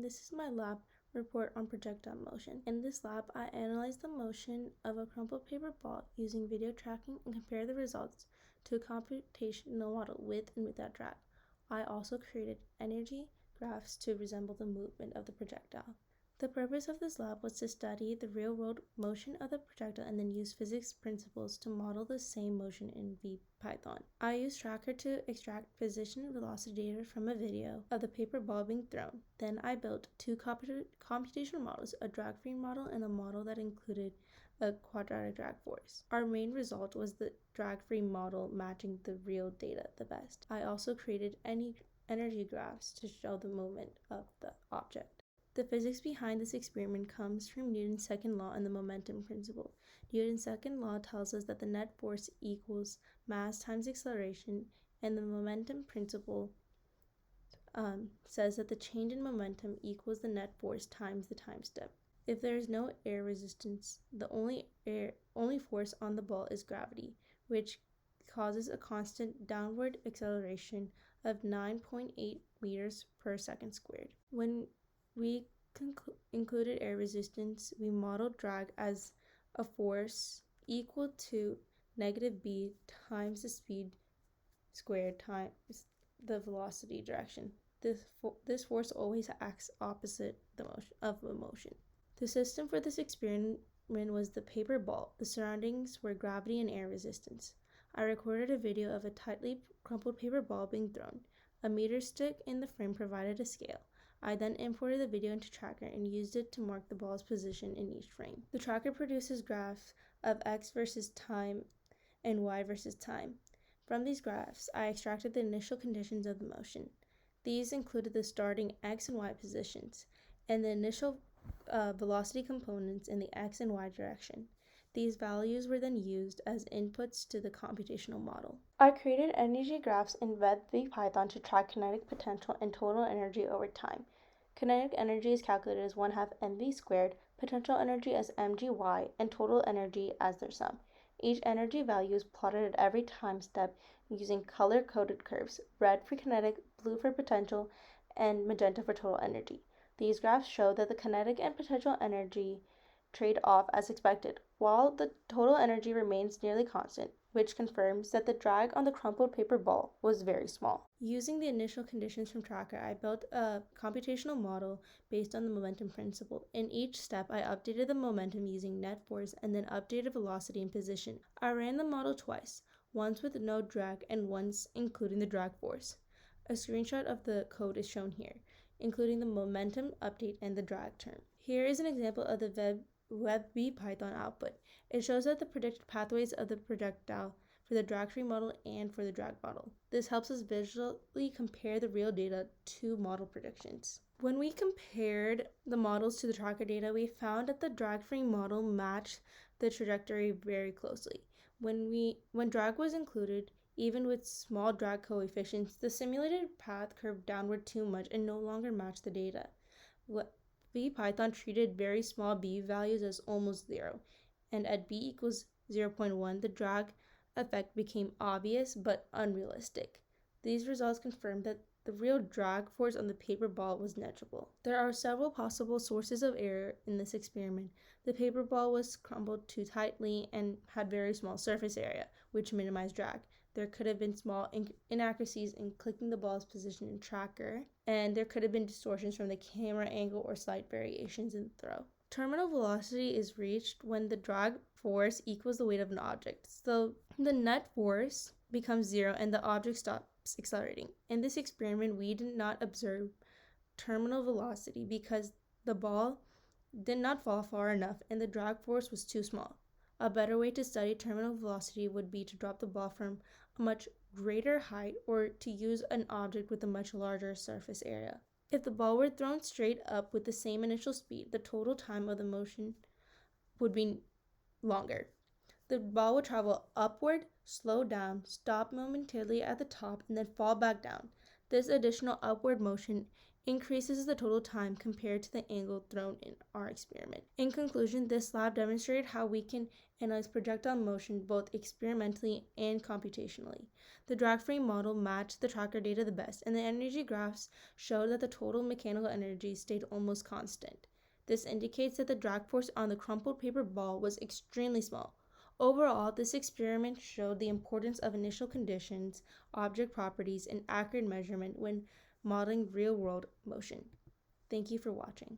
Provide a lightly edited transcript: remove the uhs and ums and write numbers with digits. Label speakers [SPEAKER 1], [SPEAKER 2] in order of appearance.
[SPEAKER 1] this is my lab report on projectile motion. In this lab, I analyzed the motion of a crumpled paper ball using video tracking and compared the results to a computational model with and without drag. I also created energy graphs to resemble the movement of the projectile. The purpose of this lab was to study the real-world motion of the projectile and then use physics principles to model the same motion in VPython. I used Tracker to extract position and velocity data from a video of the paper ball being thrown. Then I built two computational models, a drag-free model and a model that included a quadratic drag force. Our main result was the drag-free model matching the real data the best. I also created energy graphs to show the movement of the object. The physics behind this experiment comes from Newton's second law and the momentum principle. Newton's second law tells us that the net force equals mass times acceleration, and the momentum principle says that the change in momentum equals the net force times the time step. If there is no air resistance, the only force on the ball is gravity, which causes a constant downward acceleration of 9.8 meters per second squared. When we included air resistance, we modeled drag as a force equal to negative b times the speed squared times the velocity direction. This force always acts opposite of the motion. The system for this experiment was the paper ball. The surroundings were gravity and air resistance. I recorded a video of a tightly crumpled paper ball being thrown. A meter stick in the frame provided a scale. I then imported the video into Tracker and used it to mark the ball's position in each frame. The Tracker produces graphs of x versus time and y versus time. From these graphs, I extracted the initial conditions of the motion. These included the starting x and y positions and the initial velocity components in the x and y direction. These values were then used as inputs to the computational model. I created energy graphs in VPython to track kinetic potential and total energy over time. Kinetic energy is calculated as 1/2 mv squared, potential energy as mgy, and total energy as their sum. Each energy value is plotted at every time step using color-coded curves, red for kinetic, blue for potential, and magenta for total energy. These graphs show that the kinetic and potential energy trade off as expected, while the total energy remains nearly constant, which confirms that the drag on the crumpled paper ball was very small. Using the initial conditions from Tracker, I built a computational model based on the momentum principle. In each step, I updated the momentum using net force and then updated velocity and position. I ran the model twice, once with no drag and once including the drag force. A screenshot of the code is shown here, including the momentum update and the drag term. Here is an example of the VPython output. It shows that the predicted pathways of the projectile for the drag-free model and for the drag model. This helps us visually compare the real data to model predictions. When we compared the models to the Tracker data, we found that the drag-free model matched the trajectory very closely. When drag was included, even with small drag coefficients, the simulated path curved downward too much and no longer matched the data. VPython treated very small b values as almost 0, and at b equals 0.1, the drag effect became obvious but unrealistic. These results confirmed that the real drag force on the paper ball was negligible. There are several possible sources of error in this experiment. The paper ball was crumpled too tightly and had very small surface area, which minimized drag. There could have been small inaccuracies in clicking the ball's position in Tracker, and there could have been distortions from the camera angle or slight variations in the throw. Terminal velocity is reached when the drag force equals the weight of an object. So the net force becomes 0 and the object stops accelerating. In this experiment, we did not observe terminal velocity because the ball did not fall far enough and the drag force was too small. A better way to study terminal velocity would be to drop the ball from a much greater height or to use an object with a much larger surface area. If the ball were thrown straight up with the same initial speed, the total time of the motion would be longer. The ball would travel upward, slow down, stop momentarily at the top, and then fall back down. This additional upward motion increases the total time compared to the angle thrown in our experiment. In conclusion, this lab demonstrated how we can analyze projectile motion both experimentally and computationally. The drag-free model matched the tracker data the best, and the energy graphs showed that the total mechanical energy stayed almost constant. This indicates that the drag force on the crumpled paper ball was extremely small. Overall, this experiment showed the importance of initial conditions, object properties, and accurate measurement when modeling real-world motion. Thank you for watching.